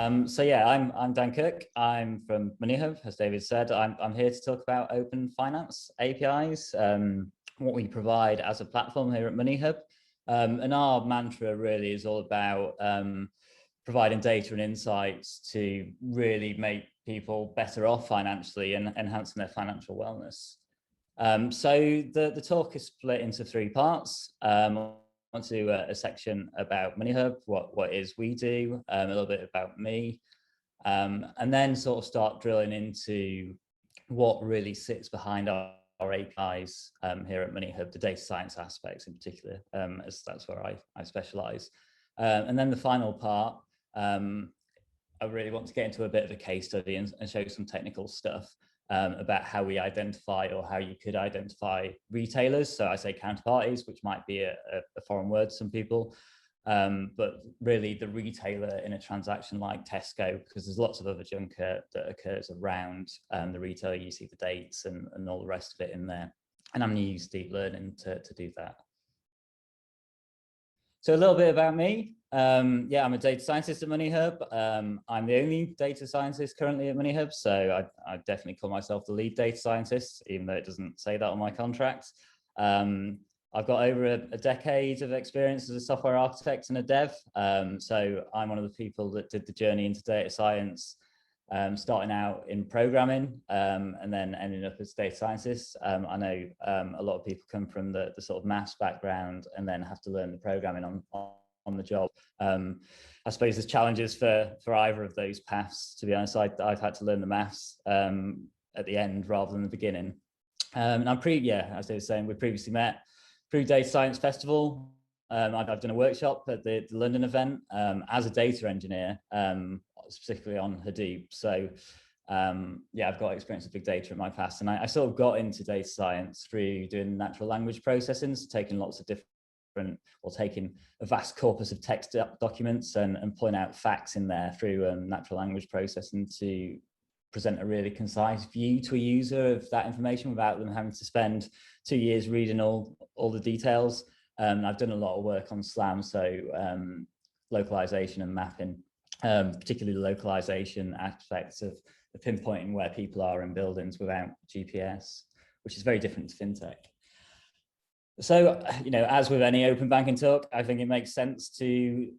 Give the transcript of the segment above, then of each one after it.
So yeah, I'm Dan Cook. I'm from Moneyhub, as David said. I'm here to talk about open finance APIs, what we provide as a platform here at Moneyhub. And our mantra really is all about providing data and insights to really make people better off financially and enhancing their financial wellness. So the talk is split into three parts. On to a section about Moneyhub, what it is we do, a little bit about me, and then sort of start drilling into what really sits behind our APIs here at Moneyhub, the data science aspects in particular, as that's where I specialize. And then the final part, I really want to get into a bit of a case study and show some technical stuff about how we identify, or how you could identify retailers. So I say counterparties, which might be a foreign word to some people, but really the retailer in a transaction like Tesco, because there's lots of other junk that occurs around the retailer. You see the dates and all the rest of it in there. And I'm going to use deep learning to do that. So a little bit about me. Yeah, I'm a data scientist at Moneyhub. I'm the only data scientist currently at Moneyhub, so I definitely call myself the lead data scientist, even though it doesn't say that on my contract. I've got over a decade of experience as a software architect and a dev. So I'm one of the people that did the journey into data science, starting out in programming and then ending up as data scientists. I know a lot of people come from the sort of maths background and then have to learn the programming on the job. I suppose there's challenges for either of those paths. To be honest, I've had to learn the maths at the end rather than the beginning. And as I was saying, we previously met through Data Science Festival. I've done a workshop at the London event as a data engineer, specifically on Hadoop. So yeah, I've got experience with big data in my past, and I sort of got into data science through doing natural language processing, so taking lots of different, or taking a vast corpus of text documents and pulling out facts in there through natural language processing to present a really concise view to a user of that information without them having to spend 2 years reading all the details. I've done a lot of work on SLAM, so localization and mapping, particularly the localization aspects of pinpointing where people are in buildings without GPS, which is very different to fintech. So, as with any open banking talk, I think it makes sense to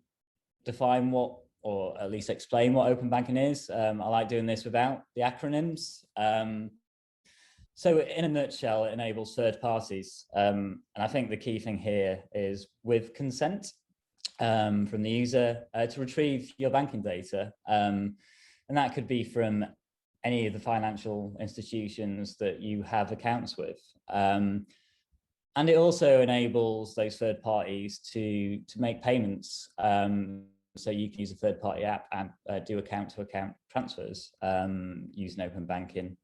define what, or at least explain what open banking is. I like doing this without the acronyms. So in a nutshell, it enables third parties. And I think the key thing here is with consent from the user to retrieve your banking data. And that could be from any of the financial institutions that you have accounts with. And it also enables those third parties to make payments. So you can use a third party app and do account to account transfers using open banking.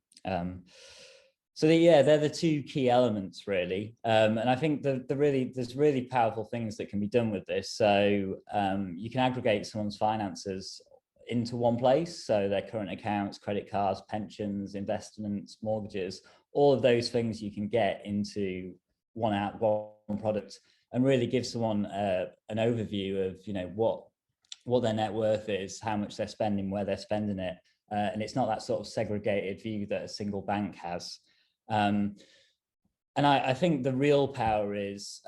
So they're the two key elements really. And I think there's really powerful things that can be done with this. So you can aggregate someone's finances into one place. So their current accounts, credit cards, pensions, investments, mortgages, all of those things you can get into one app, one product, and really give someone an overview of what their net worth is, how much they're spending, where they're spending it. And it's not that sort of segregated view that a single bank has. And I think the real power is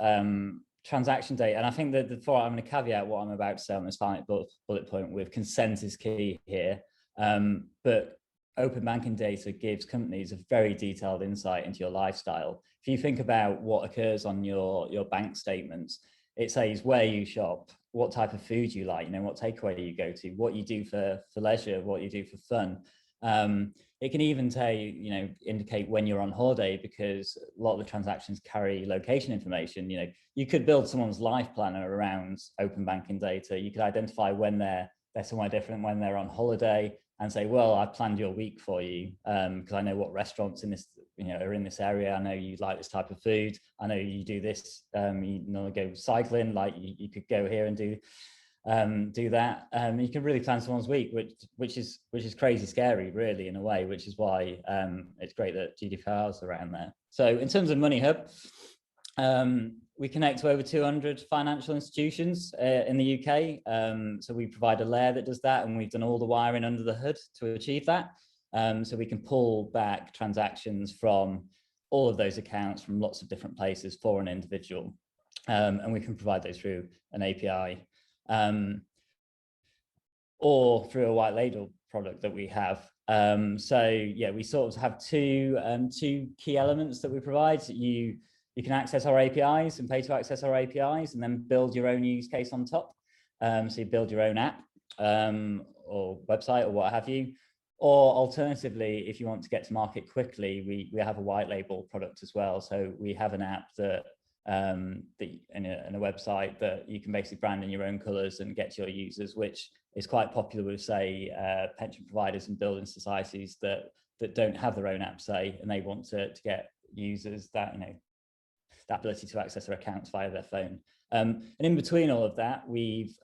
transaction data. And I think that before I'm going to caveat what I'm about to say on this final bullet point with consent is key here. But open banking data gives companies a very detailed insight into your lifestyle. If you think about what occurs on your bank statements, it says where you shop, what type of food you like, what takeaway you go to, what you do for leisure, what you do for fun. It can even indicate when you're on holiday, because a lot of the transactions carry location information. You could build someone's life planner around open banking data. You could identify when they're somewhere different, when they're on holiday, and say, well, I planned your week for you because I know what restaurants in this, are in this area. I know you like this type of food. I know you do this. You go cycling, like you could go here and do that. You can really plan someone's week, which is crazy scary, really, in a way, which is why it's great that GDPR is around there. So in terms of Moneyhub, we connect to over 200 financial institutions in the UK. So we provide a layer that does that, and we've done all the wiring under the hood to achieve that. So we can pull back transactions from all of those accounts from lots of different places for an individual. And we can provide those through an API or through a white label product that we have. So yeah, we sort of have two key elements that we provide. You can access our APIs and pay to access our APIs, and then build your own use case on top. So you build your own app or website or what have you. Or alternatively, if you want to get to market quickly, we have a white label product as well. So we have an app that in a website that you can basically brand in your own colors and get to your users, which is quite popular with, say, pension providers and building societies that don't have their own app, say, and they want to get users that, that ability to access their accounts via their phone. And in between all of that, we've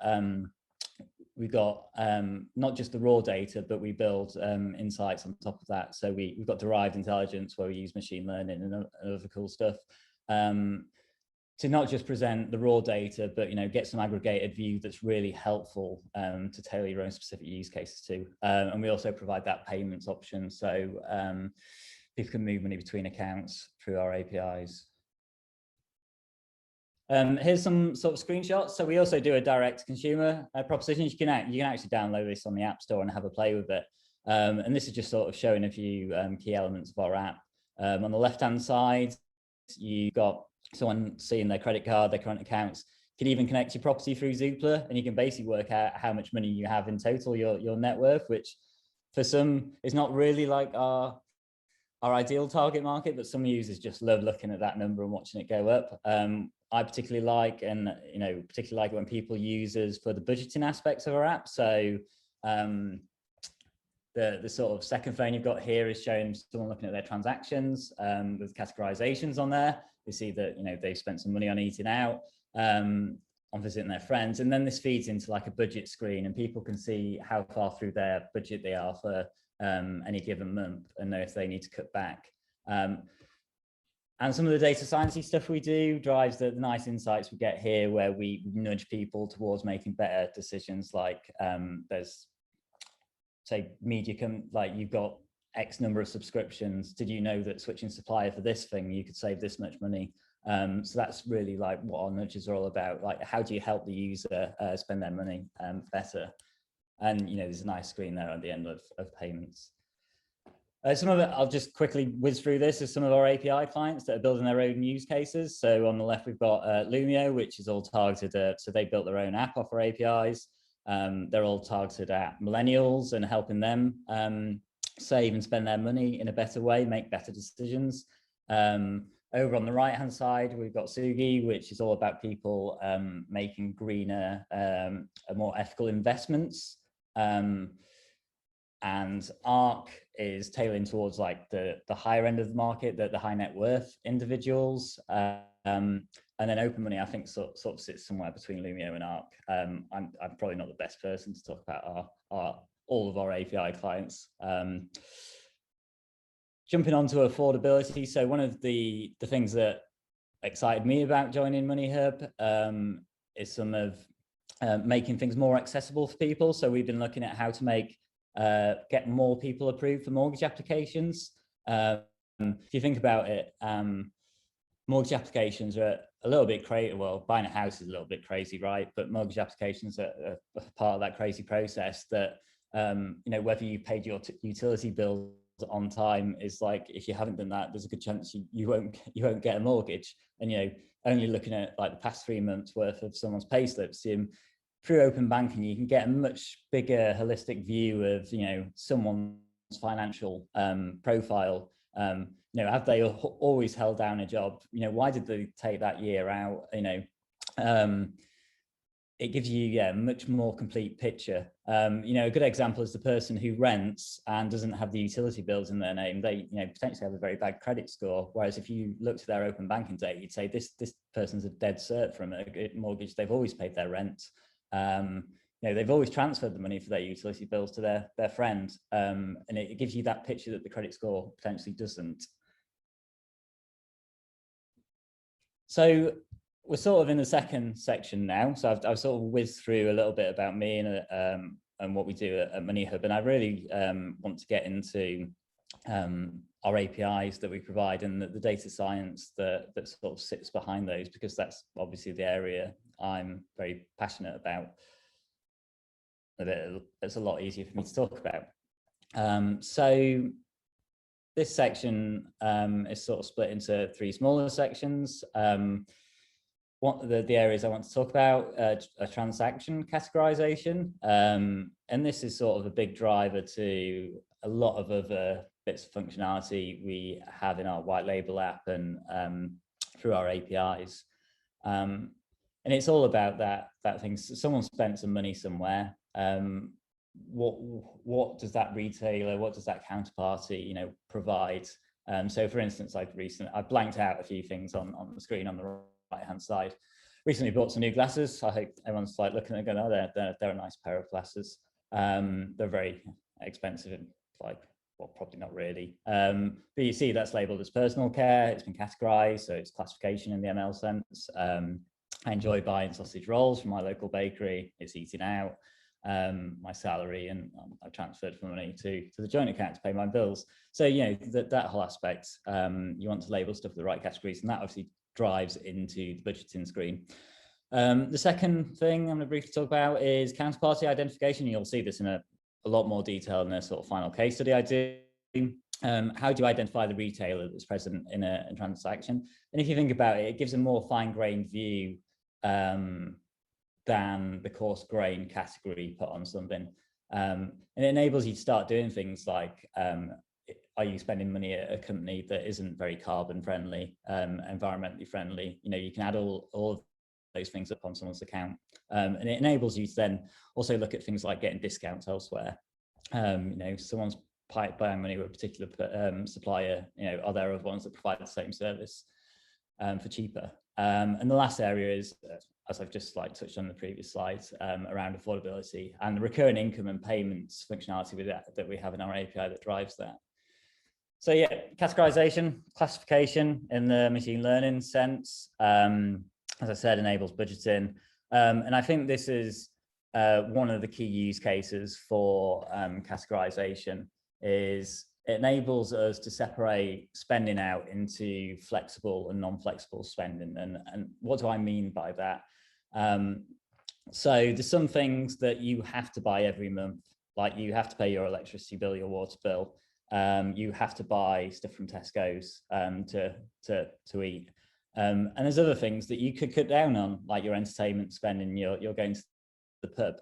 got not just the raw data, but we build insights on top of that. So we've got derived intelligence where we use machine learning and other cool stuff to not just present the raw data, but get some aggregated view that's really helpful to tailor your own specific use cases to. And we also provide that payments option, so people can move money between accounts through our APIs. Here's some sort of screenshots. So we also do a direct consumer proposition. You can actually download this on the App Store and have a play with it. And this is just sort of showing a few key elements of our app. On the left-hand side, you've got someone seeing their credit card, their current accounts. You can even connect your property through Zoopla, and you can basically work out how much money you have in total, your net worth, which for some is not really like our ideal target market, but some users just love looking at that number and watching it go up. I particularly like, and particularly like when people use us for the budgeting aspects of our app. So the sort of second phone you've got here is showing someone looking at their transactions with categorizations on there. We see that they've spent some money on eating out, on visiting their friends, and then this feeds into like a budget screen, and people can see how far through their budget they are for any given month, and know if they need to cut back. And some of the data sciencey stuff we do drives the nice insights we get here, where we nudge people towards making better decisions. Like there's, say, like you've got X number of subscriptions. Did you know that switching supplier for this thing, you could save this much money? So that's really like what our nudges are all about. Like, how do you help the user spend their money better? And there's a nice screen there at the end of payments. Some of it, I'll just quickly whiz through this, is some of our API clients that are building their own use cases. So on the left, we've got Lumio, which is all targeted at, so they built their own app off our APIs. They're all targeted at millennials and helping them save and spend their money in a better way, make better decisions. Over on the right-hand side, we've got Sugi, which is all about people making greener, more ethical investments. And ARC is tailoring towards like the higher end of the market, the high net worth individuals. And then Open Money, I think, sort of sits somewhere between Lumio and ARC. I'm probably not the best person to talk about all of our API clients. Jumping on to affordability. So one of the things that excited me about joining Moneyhub is some of making things more accessible for people. So we've been looking at how to get more people approved for mortgage applications. If you think about it, mortgage applications are a little bit crazy. Well, buying a house is a little bit crazy, right? But mortgage applications are part of that crazy process that, whether you paid your utility bill on time is like, if you haven't done that, there's a good chance you won't get a mortgage. And only looking at like the past 3 months worth of someone's pay slips, through open banking, you can get a much bigger holistic view of someone's financial profile. Have they always held down a job? Why did they take that year out? It gives you a much more complete picture. A good example is the person who rents and doesn't have the utility bills in their name. They potentially have a very bad credit score. Whereas if you looked at their open banking data, you'd say this person's a dead cert from a mortgage. They've always paid their rent. They've always transferred the money for their utility bills to their friend, and it gives you that picture that the credit score potentially doesn't. So we're sort of in the second section now. So I've sort of whizzed through a little bit about me and what we do at Moneyhub. And I really want to get into our APIs that we provide and the data science that sort of sits behind those, because that's obviously the area I'm very passionate about. It's a lot easier for me to talk about. So this section is sort of split into 3 smaller sections. What the areas I want to talk about, a transaction categorization, and this is sort of a big driver to a lot of other bits of functionality we have in our white label app and through our APIs. And it's all about that thing. Someone spent some money somewhere. What does that retailer, what does that counterparty, provide? So for instance, I blanked out a few things on the screen on the right hand side. Recently bought some new glasses. I hope everyone's like looking at it going, oh, they're a nice pair of glasses. They're very expensive, well, probably not really. But you see that's labeled as personal care. It's been categorized, so it's classification in the ML sense. I enjoy buying sausage rolls from my local bakery. It's eating out my salary, and I've transferred money to the joint account to pay my bills. So, that whole aspect, you want to label stuff with the right categories, and that obviously drives into the budgeting screen. The second thing I'm going to briefly talk about is counterparty identification. You'll see this in a lot more detail in the sort of final case study I do. How do you identify the retailer that's present in a transaction? And if you think about it, it gives a more fine-grained view than the coarse grain category put on something. And it enables you to start doing things like, are you spending money at a company that isn't very carbon friendly, environmentally friendly? You can add all of those things up on someone's account. And it enables you to then also look at things like getting discounts elsewhere. Someone's buying money with a particular supplier, are there other ones that provide the same service for cheaper? And the last area is, as I've just touched on the previous slides, around affordability and the recurring income and payments functionality with that we have in our API that drives that. So yeah, categorization, classification in the machine learning sense, as I said, enables budgeting. And I think this is one of the key use cases for categorization. Is it enables us to separate spending out into flexible and non-flexible spending. And what do I mean by that? So there's some things that you have to buy every month, like you have to pay your electricity bill, your water bill. You have to buy stuff from Tesco's to eat. And there's other things that you could cut down on, like your entertainment spending, you're going to the pub.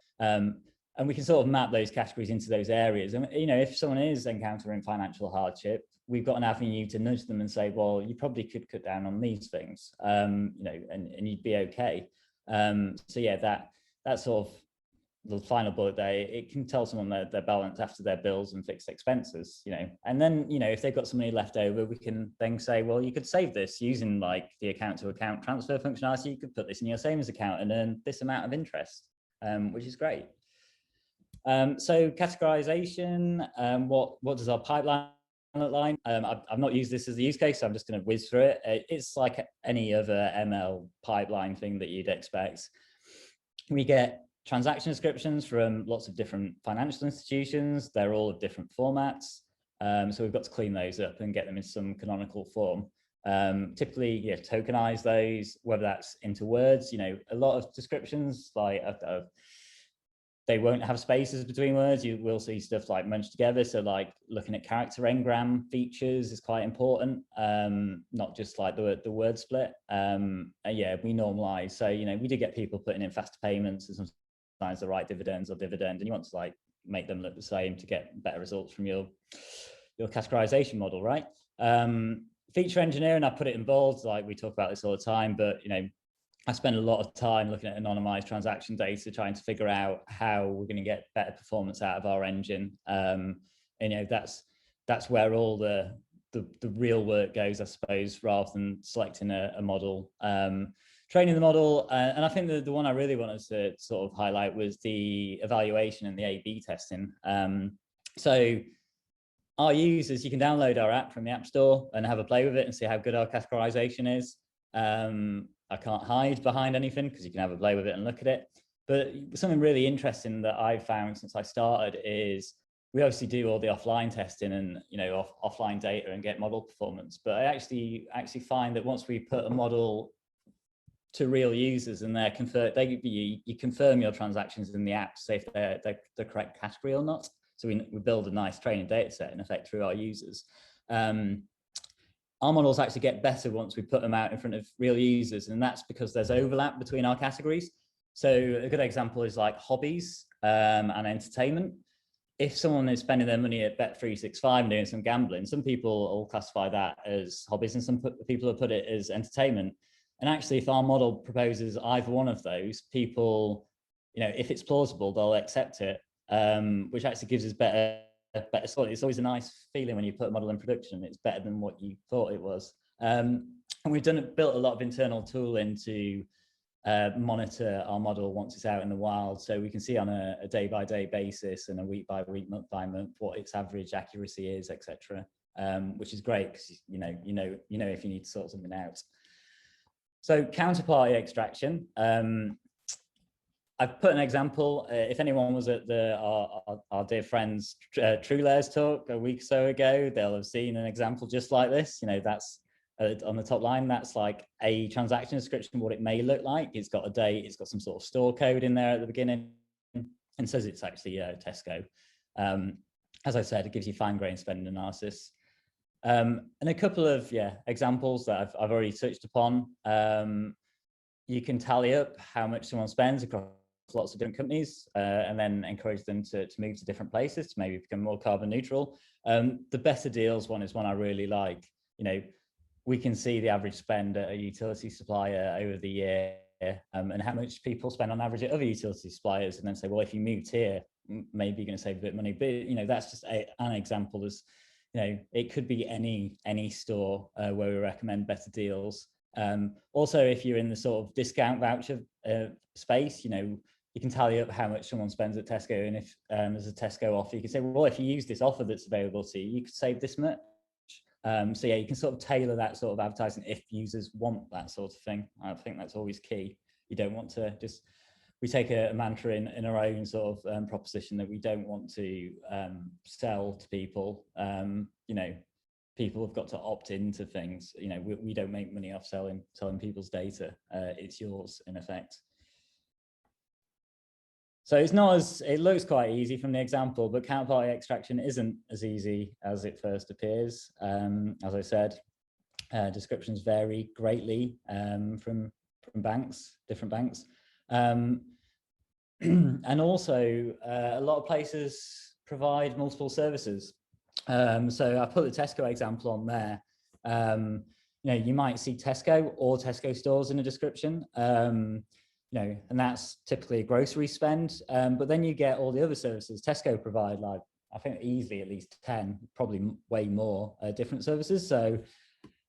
And we can sort of map those categories into those areas. And, if someone is encountering financial hardship, we've got an avenue to nudge them and say, well, you probably could cut down on these things, and you'd be okay. So yeah, that's sort of the final bullet there. It can tell someone their balance after their bills and fixed expenses, and then, if they've got some money left over, we can then say, well, you could save this using the account to account transfer functionality. You could put this in your savings account and earn this amount of interest, which is great. So categorization, what does our pipeline look like? I've not used this as a use case, so I'm just going to whiz through it. It's like any other ML pipeline thing that you'd expect. We get transaction descriptions from lots of different financial institutions. They're all of different formats. So we've got to clean those up and get them in some canonical form. Typically, tokenize those, whether that's into words. A lot of descriptions, they won't have spaces between words. You will see stuff like munched together. So looking at character engram features is quite important, not just the word split. Yeah, we normalize. So, we do get people putting in faster payments and sometimes the right dividends or dividend, and you want to make them look the same to get better results from your categorization model, right? Feature engineering, I put it in bold, we talk about this all the time, but I spend a lot of time looking at anonymized transaction data, trying to figure out how we're going to get better performance out of our engine. And that's where all the real work goes, I suppose, rather than selecting a model, training the model. And I think the one I really wanted to sort of highlight was the evaluation and the A/B testing. So our users, you can download our app from the App Store and have a play with it and see how good our categorization is. can't hide behind anything because you can have a play with it and look at it. But something really interesting that I've found since I started is we obviously do all the offline testing and offline data and get model performance. But I actually find that once we put a model to real users and you confirm your transactions in the app, say if they're the correct category or not. So we build a nice training data set in effect through our users. Our models actually get better once we put them out in front of real users, and that's because there's overlap between our categories. So a good example is like hobbies and entertainment. If someone is spending their money at Bet365 and doing some gambling, some people will classify that as hobbies and some people will put it as entertainment. And actually, if our model proposes either one of those, people, if it's plausible, they'll accept it, which actually gives us better score. It's always a nice feeling when you put a model in production. It's better than what you thought it was. And we've built a lot of internal tooling to monitor our model once it's out in the wild, so we can see on a day-by-day basis and a week-by-week, month-by-month what its average accuracy is, etc. Which is great because you know if you need to sort something out. So counterparty extraction. I've put an example. If anyone was at our dear friends TrueLayers talk a week or so ago, they'll have seen an example just like this. That's on the top line. That's like a transaction description, what it may look like. It's got a date. It's got some sort of store code in there at the beginning, and says it's actually Tesco. As I said, it gives you fine-grained spend analysis. And a couple of examples that I've already touched upon. You can tally up how much someone spends across lots of different companies and then encourage them to move to different places to maybe become more carbon neutral. The better deals one is one I really like. We can see the average spend at a utility supplier over the year and how much people spend on average at other utility suppliers, and then say, well, if you moved here, maybe you're going to save a bit of money. But that's just an example. As it could be any store where we recommend better deals. Also, if you're in the sort of discount voucher space, you can tally up how much someone spends at Tesco, and if there's a Tesco offer, you can say, well, if you use this offer that's available to you, you could save this much. So you can sort of tailor that sort of advertising if users want that sort of thing. I think that's always key. You don't want to we take a mantra in our own sort of proposition that we don't want to sell to people. People have got to opt into things. We don't make money off selling people's data. It's yours in effect. So it looks quite easy from the example, but counterparty extraction isn't as easy as it first appears. As I said, descriptions vary greatly from different banks. And also a lot of places provide multiple services. So I put the Tesco example on there. You might see Tesco or Tesco stores in a description. And that's typically a grocery spend, but then you get all the other services. Tesco provide I think easily at least 10, probably way more different services. So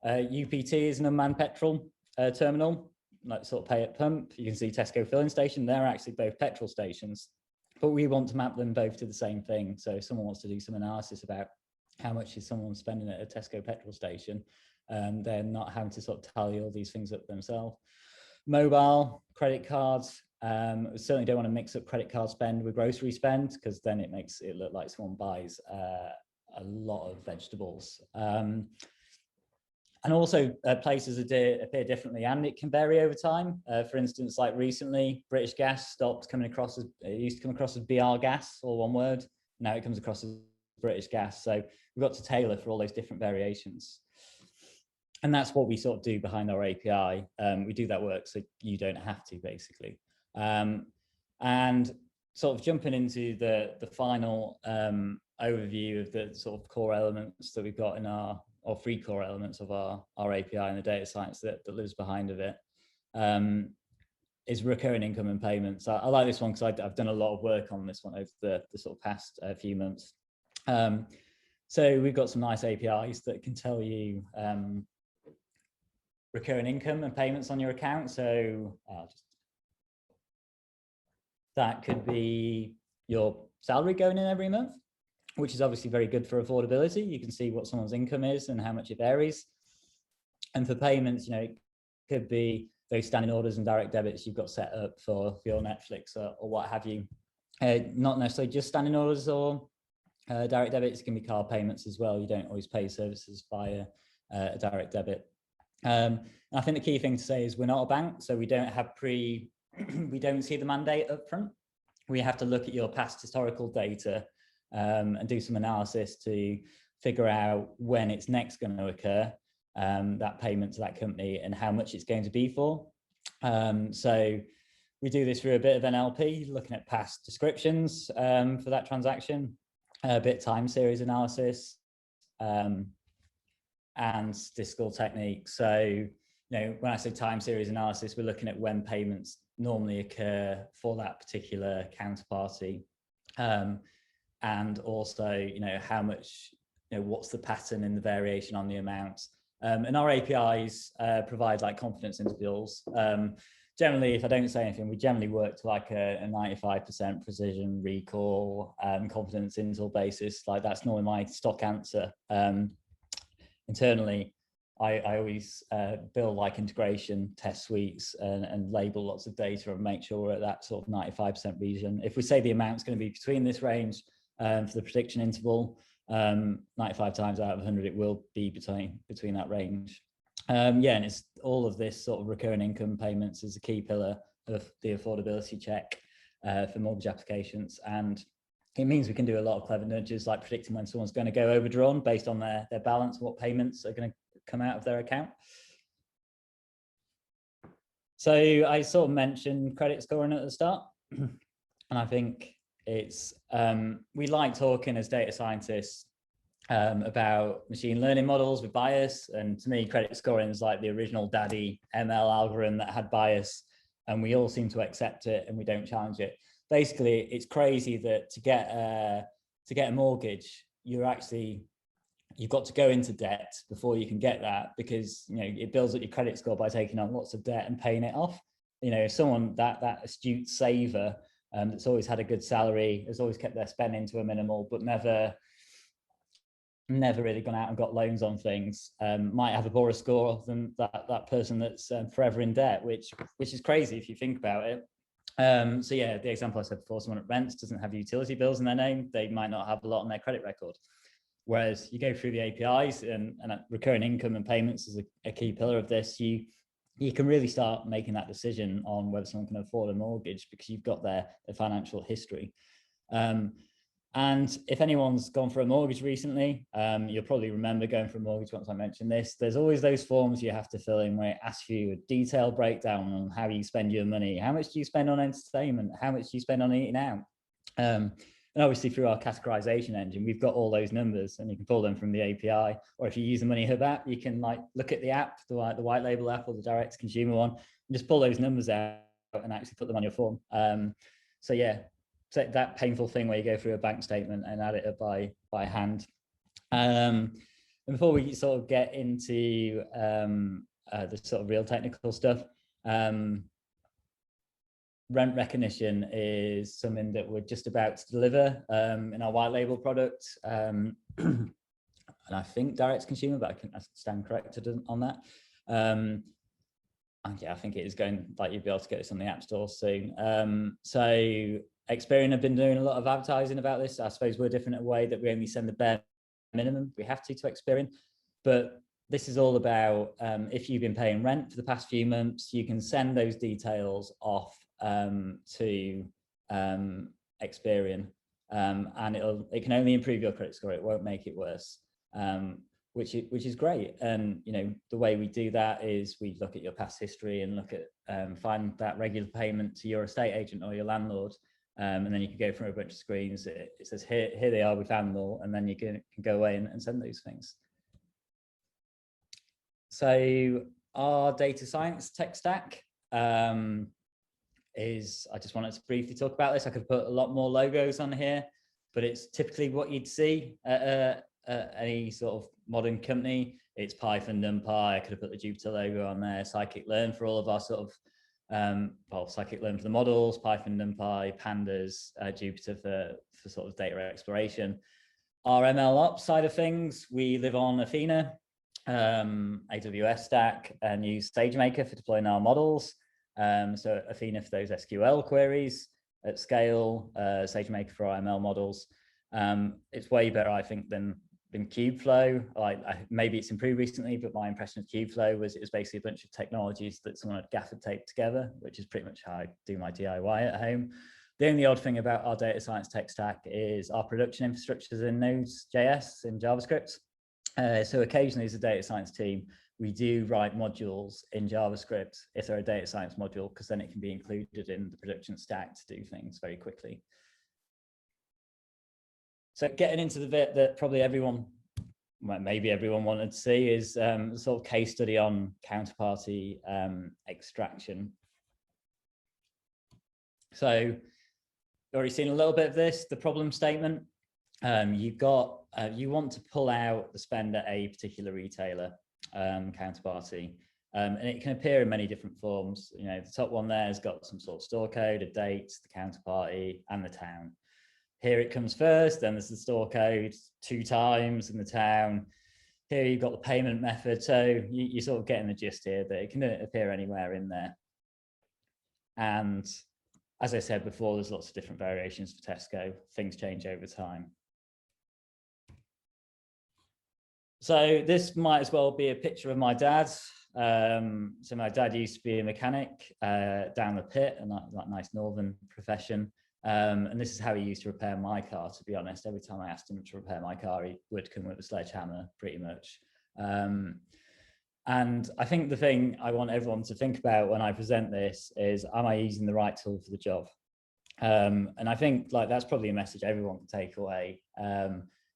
UPT is an unmanned petrol terminal, like sort of pay at pump. You can see Tesco filling station. They're actually both petrol stations, but we want to map them both to the same thing. So if someone wants to do some analysis about how much is someone spending at a Tesco petrol station, they're not having to sort of tally all these things up themselves. Mobile, credit cards. We certainly don't want to mix up credit card spend with grocery spend, because then it makes it look like someone buys a lot of vegetables. And also places appear differently, and it can vary over time. For instance, like recently, British Gas stopped coming across as, it used to come across as BR Gas, all one word. Now it comes across as British Gas. So we've got to tailor for all those different variations. And that's what we sort of do behind our API. We do that work so you don't have to, basically. And sort of jumping into the final overview of the sort of core elements that we've got in or 3 core elements of our API and the data science that lives behind of it, is recurring income and payments. I like this one because I've done a lot of work on this one over the sort of past few months. So we've got some nice APIs that can tell you recurring income and payments on your account. So that could be your salary going in every month, which is obviously very good for affordability. You can see what someone's income is and how much it varies. And for payments, it could be those standing orders and direct debits you've got set up for your Netflix or what have you. Not necessarily just standing orders or direct debits, can be card payments as well. You don't always pay services via a direct debit. I think the key thing to say is we're not a bank, so we don't have we don't see the mandate up front. We have to look at your past historical data and do some analysis to figure out when it's next going to occur, that payment to that company, and how much it's going to be for. So we do this through a bit of NLP, looking at past descriptions for that transaction, a bit of time series analysis, and statistical techniques. So, when I say time series analysis, we're looking at when payments normally occur for that particular counterparty, and also, how much, what's the pattern in the variation on the amounts. And our APIs provide like confidence intervals. Generally, if I don't say anything, we generally work to like a 95% precision recall, confidence interval basis. Like that's normally my stock answer. Internally, I always build like integration test suites and label lots of data and make sure we're at that sort of 95% region. If we say the amount's going to be between this range for the prediction interval, 95 times out of 100, it will be between that range. And it's all of this sort of recurring income payments is a key pillar of the affordability check for mortgage applications. And it means we can do a lot of clever nudges, like predicting when someone's going to go overdrawn based on their balance and what payments are going to come out of their account. So I sort of mentioned credit scoring at the start, and I think it's we like talking as data scientists about machine learning models with bias, and to me credit scoring is like the original daddy ML algorithm that had bias, and we all seem to accept it and we don't challenge it. Basically, it's crazy that to get a mortgage, you've got to go into debt before you can get that, because it builds up your credit score by taking on lots of debt and paying it off. If someone that astute saver that's always had a good salary, has always kept their spending to a minimal, but never really gone out and got loans on things, might have a poorer score than that person that's forever in debt, which is crazy if you think about it. So yeah, the example I said before, someone that rents doesn't have utility bills in their name, they might not have a lot on their credit record. Whereas you go through the APIs and recurring income and payments is a key pillar of this, you can really start making that decision on whether someone can afford a mortgage because you've got their financial history. And if anyone's gone for a mortgage recently, you'll probably remember going for a mortgage once I mentioned this. There's always those forms you have to fill in where it asks you a detailed breakdown on how you spend your money. How much do you spend on entertainment? How much do you spend on eating out? And obviously through our categorization engine, we've got all those numbers and you can pull them from the API. Or if you use the Moneyhub app, you can like look at the app, the white label app or the direct to consumer one, and just pull those numbers out and actually put them on your form. So yeah, that painful thing where you go through a bank statement and add it up by hand. And before we sort of get into the sort of real technical stuff, rent recognition is something that we're just about to deliver in our white label product. And I think direct to consumer, but I can stand corrected on that. And yeah, I think it is going, like you'll be able to get this on the App Store soon. So Experian have been doing a lot of advertising about this. I suppose we're different in a way that we only send the bare minimum we have to Experian. But this is all about if you've been paying rent for the past few months, you can send those details off to Experian, and it can only improve your credit score. It won't make it worse, which is great. And the way we do that is we look at your past history and look at find that regular payment to your estate agent or your landlord, and then you can go through a bunch of screens. It says here they are, we found them all, and then you can go away and send those things. So our data science tech stack is, I just wanted to briefly talk about this. I could put a lot more logos on here, but it's typically what you'd see at any sort of modern company. It's Python, NumPy. I could have put the Jupyter logo on there, scikit-learn for all of our sort of, well, scikit-learn for the models, Python, NumPy, Pandas, Jupyter for sort of data exploration. Our ML ops side of things, we live on Athena. AWS stack, and use SageMaker for deploying our models. So Athena for those SQL queries at scale, SageMaker for our ML models. It's way better, I think, than Kubeflow. Maybe it's improved recently, but my impression of Kubeflow was it was basically a bunch of technologies that someone had gaffer taped together, which is pretty much how I do my DIY at home. The only odd thing about our data science tech stack is our production infrastructure is in Node.js in JavaScript. So occasionally as a data science team, we do write modules in JavaScript if they're a data science module, because then it can be included in the production stack to do things very quickly. So getting into the bit that probably everyone, well, maybe everyone wanted to see is sort of case study on counterparty extraction. So already seen a little bit of this, the problem statement. You want to pull out the spend at a particular retailer counterparty, and it can appear in many different forms. You know, the top one there has got some sort of store code, a date, the counterparty, and the town. Here it comes first, then there's the store code 2 times in the town. Here you've got the payment method. So you're sort of getting the gist here that it can appear anywhere in there. And as I said before, there's lots of different variations for Tesco. Things change over time. So this might as well be a picture of my dad. So my dad used to be a mechanic down the pit, and that nice northern profession. And this is how he used to repair my car, to be honest. Every time I asked him to repair my car, he would come with a sledgehammer, pretty much. And I think the thing I want everyone to think about when I present this is, am I using the right tool for the job? And I think that's probably a message everyone can take away.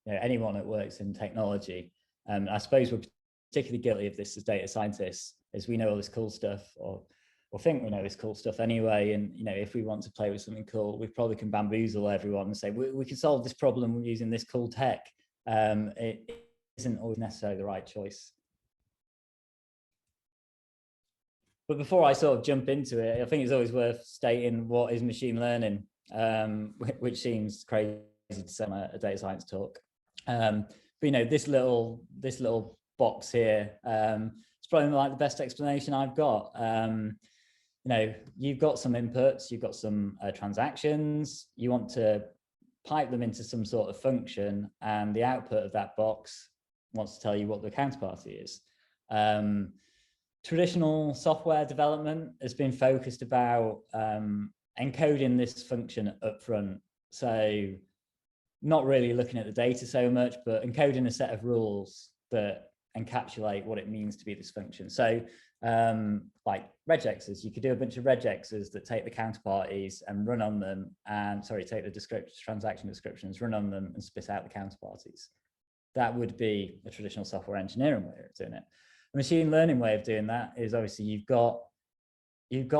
Anyone that works in technology. I suppose we're particularly guilty of this as data scientists, is we know all this cool stuff, or think we know this cool stuff anyway. And if we want to play with something cool, we probably can bamboozle everyone and say we can solve this problem using this cool tech. It isn't always necessarily the right choice. But before I sort of jump into it, I think it's always worth stating what is machine learning, which seems crazy to say on a data science talk. But this little box here, it's probably the best explanation I've got. You've got some inputs, you've got some transactions, you want to pipe them into some sort of function, and the output of that box wants to tell you what the counterparty is. Traditional software development has been focused about encoding this function up front. So not really looking at the data so much, but encoding a set of rules that encapsulate what it means to be this function. So like regexes, you could do a bunch of regexes that take the counterparties and run on them, and take the transaction descriptions, run on them, and spit out the counterparties. That would be a traditional software engineering way of doing it. A machine learning way of doing that is obviously you've got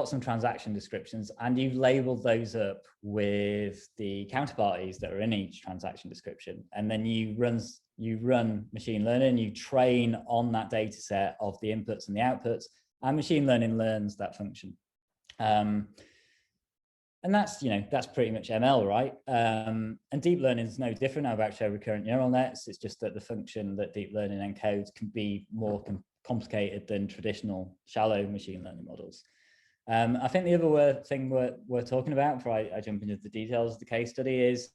some transaction descriptions, and you've labeled those up with the counterparties that are in each transaction description, and then you run machine learning, you train on that data set of the inputs and the outputs, and machine learning learns that function. And that's pretty much ML, right? And deep learning is no different. I'm about to show recurrent neural nets. It's just that the function that deep learning encodes can be more complicated than traditional shallow machine learning models. I think the other thing we're talking about before I jump into the details of the case study is,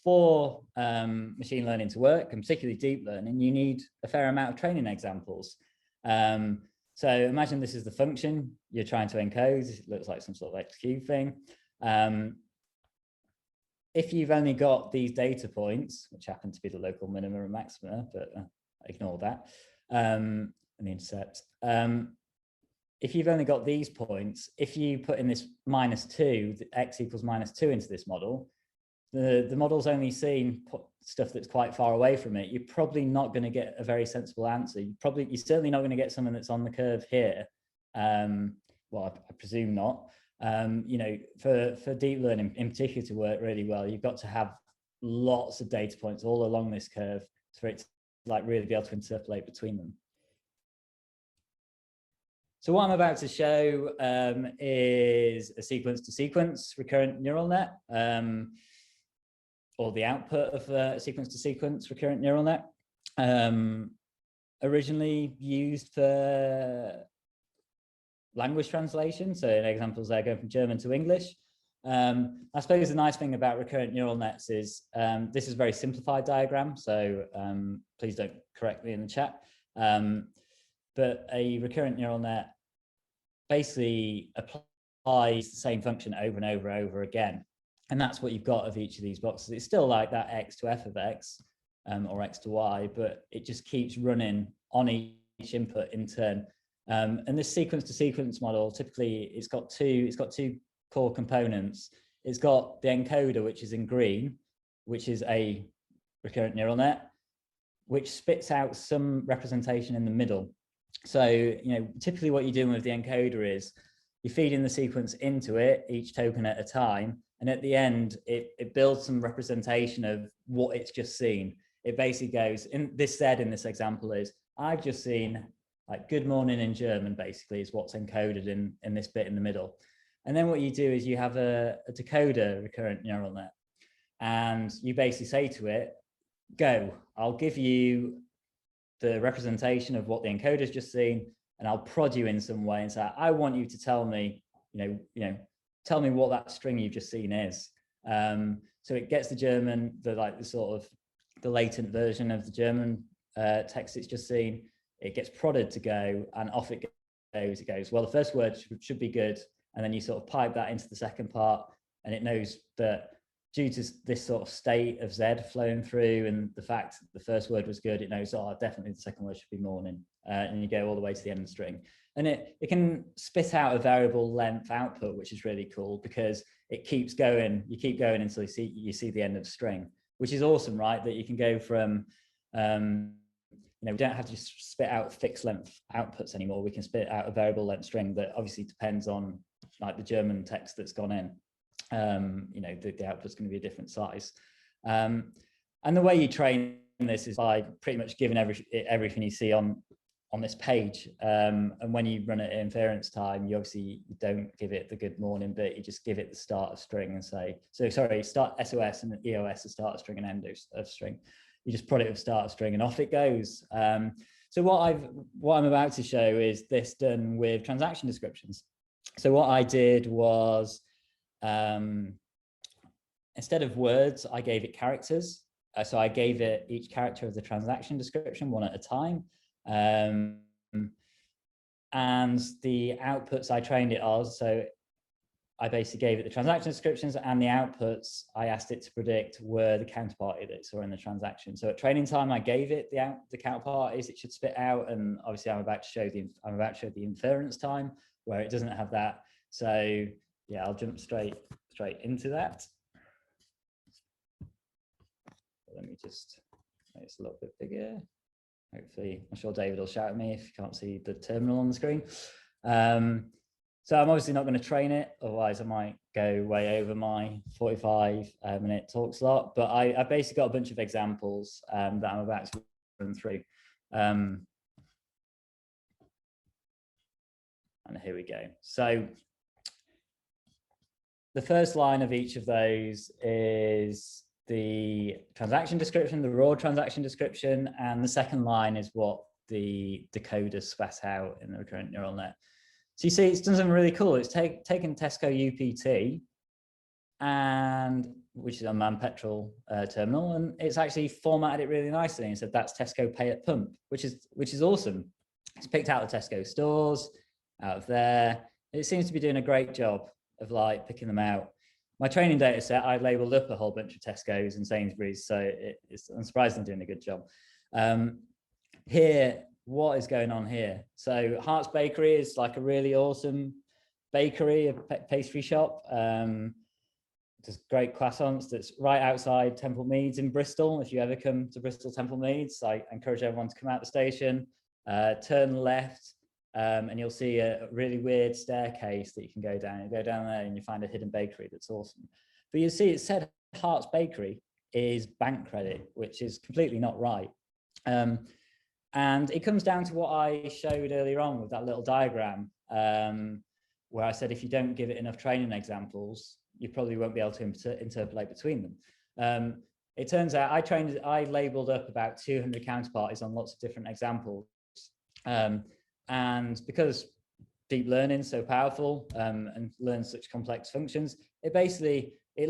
for machine learning to work, and particularly deep learning, you need a fair amount of training examples. So imagine this is the function you're trying to encode. It looks like some sort of XQ thing. If you've only got these data points, which happen to be the local minima and maxima, but ignore that, and the intercept. If you've only got these points, if you put in this -2, x equals -2 into this model, the model's only seen stuff that's quite far away from it. You're probably not going to get a very sensible answer. You're certainly not going to get someone that's on the curve here. Well, I presume not. For deep learning in particular to work really well, you've got to have lots of data points all along this curve for it to really be able to interpolate between them. So what I'm about to show is a sequence-to-sequence recurrent neural net, or the output of a sequence-to-sequence recurrent neural net. originally used for language translation. So in examples there, going from German to English. I suppose the nice thing about recurrent neural nets is this is a very simplified diagram, so please don't correct me in the chat. But a recurrent neural net basically applies the same function over and over and over again. And that's what you've got of each of these boxes. It's still like that x to f of x or x to y, but it just keeps running on each input in turn. And this sequence to sequence model, typically it's got two core components. It's got the encoder, which is in green, which is a recurrent neural net, which spits out some representation in the middle. So, you know, typically what you're doing with the encoder is you're feeding the sequence into it, each token at a time. And at the end, it builds some representation of what it's just seen. It basically goes, in this Z in this example is, I've just seen like good morning in German, basically, is what's encoded in this bit in the middle. And then what you do is you have a decoder recurrent neural net. And you basically say to it, go, I'll give you the representation of what the encoder's just seen, and I'll prod you in some way and say, I want you to tell me, tell me what that string you've just seen is. So it gets the German, the latent version of the German text it's just seen. It gets prodded to go, and off it goes. It goes, well, the first word should be good. And then you sort of pipe that into the second part, and it knows that due to this sort of state of Z flowing through and the fact the first word was good, it knows, oh, definitely the second word should be morning. And you go all the way to the end of the string. And it can spit out a variable length output, which is really cool because it keeps going. You keep going until you see the end of the string, which is awesome, right? That you can go from, we don't have to just spit out fixed length outputs anymore. We can spit out a variable length string that obviously depends on like the German text that's gone in. The output's going to be a different size. And the way you train this is by pretty much giving everything you see on this page. And when you run it at inference time, you obviously don't give it the good morning bit, you just give it the start of string and say, start SOS and EOS the start of string and end of string. You just prod it with start of string and off it goes. So what I'm about to show is this done with transaction descriptions. So what I did was, instead of words, I gave it characters. So I gave it each character of the transaction description one at a time. And the outputs I trained it on, so I basically gave it the transaction descriptions, and the outputs I asked it to predict were the counterparty that it saw in the transaction. So at training time, I gave it the counterparties it should spit out, and obviously I'm about to show the inference time where it doesn't have that. So yeah, I'll jump straight into that. Let me just make this a little bit bigger. Hopefully, I'm sure David will shout at me if you can't see the terminal on the screen. So I'm obviously not going to train it, otherwise I might go way over my 45-minute talk slot. But I basically got a bunch of examples that I'm about to run through. And here we go. So the first line of each of those is the transaction description, the raw transaction description, and the second line is what the decoder spat out in the recurrent neural net. So you see it's done something really cool. It's taken Tesco UPT, and which is a man petrol terminal, and it's actually formatted it really nicely and said that's Tesco pay at pump, which is awesome. It's picked out the Tesco stores out of there. It seems to be doing a great job of like picking them out. My training data set, I labeled up a whole bunch of Tesco's and Sainsbury's, so it's unsurprisingly doing a good job. Here, what is going on here? So Hart's Bakery is like a really awesome bakery, a pastry shop. Just great croissants that's right outside Temple Meads in Bristol. If you ever come to Bristol Temple Meads, I encourage everyone to come out the station, turn left, and you'll see a really weird staircase that you can go down. You go down there and you find a hidden bakery that's awesome. But you see it said Hart's Bakery is bank credit, which is completely not right. And it comes down to what I showed earlier on with that little diagram, where I said if you don't give it enough training examples, you probably won't be able to interpolate between them. it turns out I labeled up about 200 counterparties on lots of different examples. And because deep learning is so powerful and learns such complex functions, it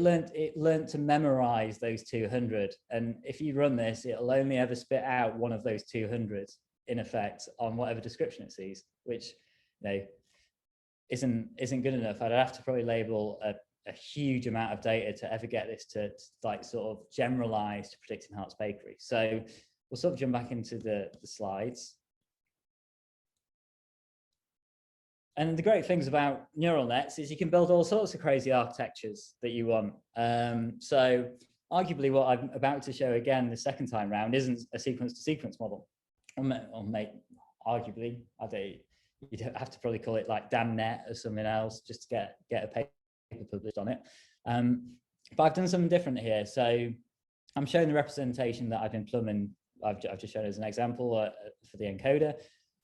learned to memorize those 200. And if you run this, it'll only ever spit out one of those 200 in effect on whatever description it sees, which isn't good enough. I'd have to probably label a huge amount of data to ever get this to like sort of generalize to predicting Hart's Bakery. So we'll sort of jump back into the slides. And the great things about neural nets is you can build all sorts of crazy architectures that you want. So arguably what I'm about to show again the second time round isn't a sequence to sequence model. Or arguably, you'd have to probably call it like DAMNet or something else just to get a paper published on it. But I've done something different here. So I'm showing the representation that I've been plumbing. I've just shown as an example for the encoder.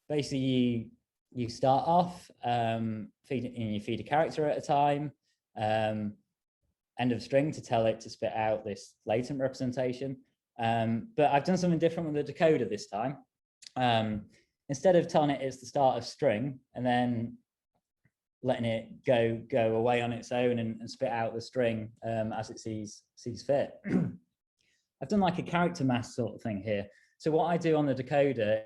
Basically, you start off, you feed a character at a time, end of string to tell it to spit out this latent representation. But I've done something different with the decoder this time. Instead of telling it it's the start of string and then letting it go away on its own and spit out the string as it sees fit. I've done like a character mask sort of thing here. So what I do on the decoder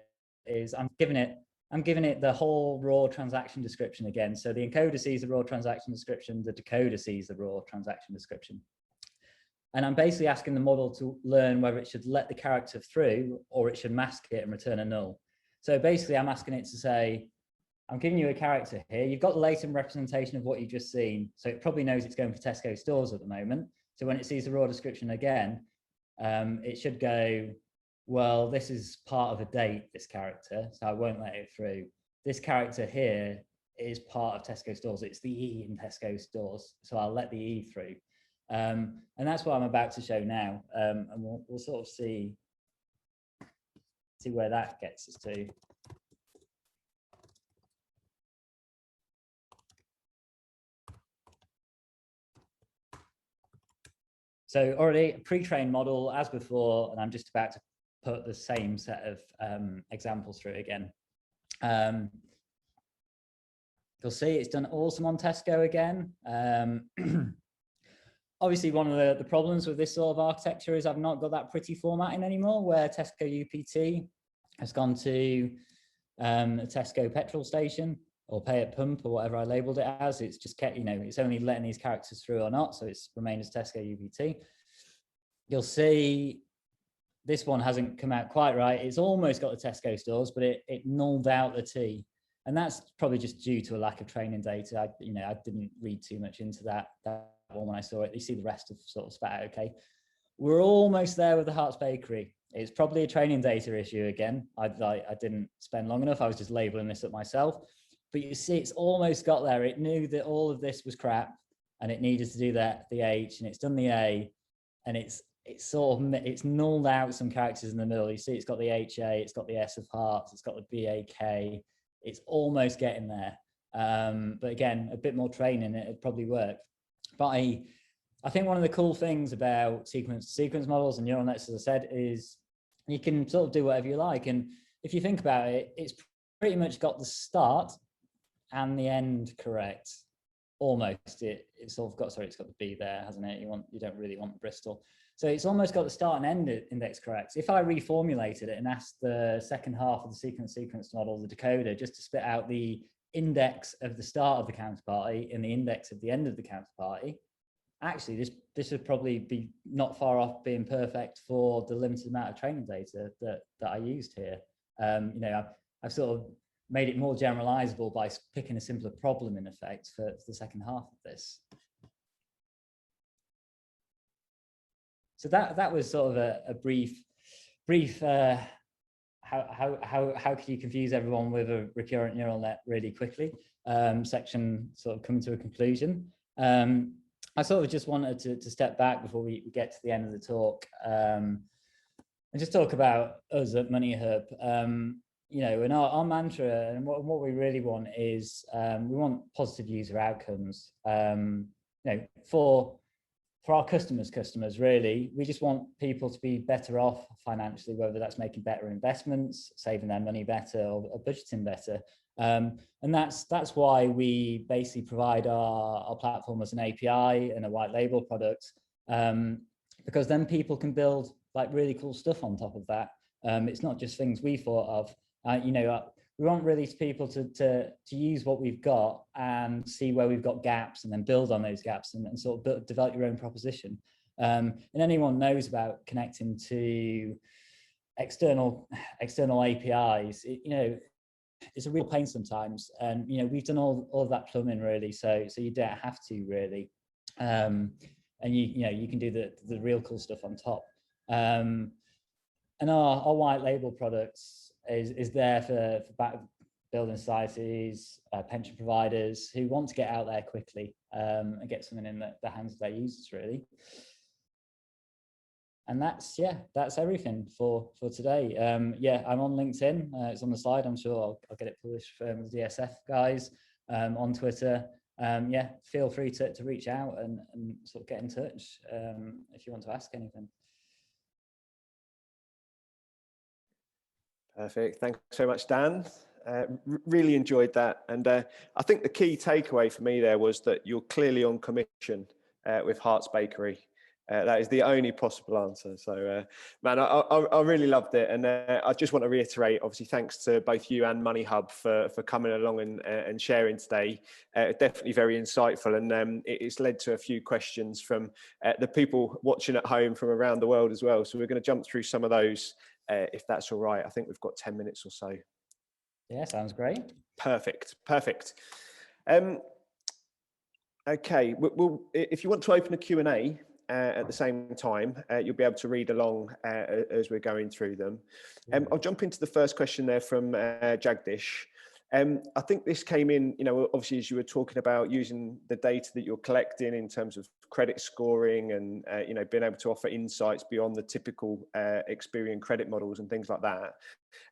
is I'm giving it the whole raw transaction description again. So the encoder sees the raw transaction description, the decoder sees the raw transaction description. And I'm basically asking the model to learn whether it should let the character through or it should mask it and return a null. So basically I'm asking it to say, I'm giving you a character here. You've got the latent representation of what you've just seen. So it probably knows it's going for Tesco stores at the moment. So when it sees the raw description again, it should go, well, this is part of a date, this character, so I won't let it through. This character here is part of Tesco stores. It's the E in Tesco stores, so I'll let the E through. And that's what I'm about to show now. And we'll sort of see where that gets us to. So already a pre-trained model as before, and I'm just about to put the same set of examples through it again. You'll see it's done awesome on Tesco again. Obviously, one of the problems with this sort of architecture is I've not got that pretty formatting anymore, where Tesco UPT has gone to a Tesco petrol station or pay at pump or whatever I labeled it as. It's just kept, it's only letting these characters through or not, so it's remained as Tesco UPT. You'll see this one hasn't come out quite right. It's almost got the Tesco stores, but it nulled out the T. And that's probably just due to a lack of training data. I didn't read too much into that one when I saw it. You see the rest of sort of spat out okay. We're almost there with the Hart's Bakery. It's probably a training data issue again. I didn't spend long enough. I was just labeling this up myself. But you see, it's almost got there. It knew that all of this was crap and it needed to do that, the H, and it's done the A, and it's nulled out some characters in the middle. You see, it's got the HA, it's got the S of hearts, it's got the BAK. It's almost getting there. But again, a bit more training, it'd probably work. But I think one of the cool things about sequence to sequence models and neural nets, as I said, is you can sort of do whatever you like. And if you think about it, it's pretty much got the start and the end correct. Almost. It's sort of got, sorry, it's got the B there, hasn't it? You don't really want Bristol. So it's almost got the start and end index correct. If I reformulated it and asked the second half of the sequence model, the decoder, just to spit out the index of the start of the counterparty and the index of the end of the counterparty, actually this would probably be not far off being perfect for the limited amount of training data that I used here. I've sort of made it more generalizable by picking a simpler problem in effect for the second half of this. So that was sort of a brief how can you confuse everyone with a recurrent neural net really quickly section sort of coming to a conclusion. I sort of just wanted to step back before we get to the end of the talk and just talk about us at Moneyhub. And our mantra and what we really want is we want positive user outcomes. For for our customers, really, we just want people to be better off financially, whether that's making better investments, saving their money better, or budgeting better. And that's why we basically provide our platform as an API and a white label product, because then people can build like really cool stuff on top of that. It's not just things we thought of. We want really people to use what we've got and see where we've got gaps, and then build on those gaps, and sort of develop your own proposition. And anyone knows about connecting to external APIs. It's a real pain sometimes, and we've done all of that plumbing really, so you don't have to really, and you can do the real cool stuff on top. And our white label products is there for building societies, pension providers who want to get out there quickly, and get something in the hands of their users really. And that's everything for today. I'm on LinkedIn. It's on the slide. I'm sure I'll get it published from the DSF guys, on Twitter. Feel free to reach out and sort of get in touch if you want to ask anything. Perfect. Thanks so much, Dan. Really enjoyed that. And I think the key takeaway for me there was that you're clearly on commission with Hart's Bakery. That is the only possible answer. So, man, I really loved it. And I just want to reiterate, obviously, thanks to both you and Moneyhub for coming along and sharing today. Definitely very insightful. And it's led to a few questions from the people watching at home from around the world as well. So we're going to jump through some of those, if that's all right. I think we've got 10 minutes or so. Yeah, sounds great. Perfect. Okay, if you want to open a Q&A, at the same time, you'll be able to read along as we're going through them. I'll jump into the first question there from Jagdish. I think this came in, obviously, as you were talking about using the data that you're collecting in terms of credit scoring and, being able to offer insights beyond the typical Experian credit models and things like that.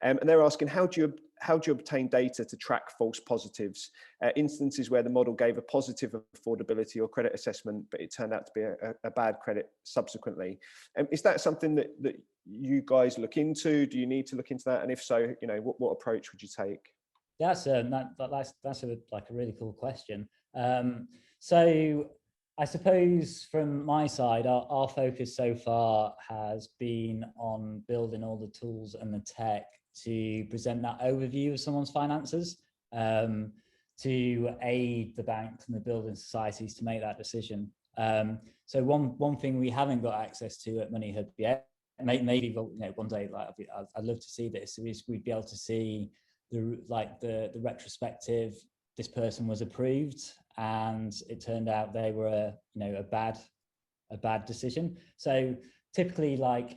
And they're asking, how do you obtain data to track false positives, instances where the model gave a positive affordability or credit assessment, but it turned out to be a bad credit subsequently? Is that something that you guys look into? Do you need to look into that? And if so, what approach would you take? That's a really cool question. So I suppose from my side, our focus so far has been on building all the tools and the tech to present that overview of someone's finances, to aid the banks and the building societies to make that decision. So one thing we haven't got access to at Moneyhub yet, maybe one day, I'd love to see this, is we'd be able to see the retrospective. This person was approved and it turned out they were a bad decision. So typically,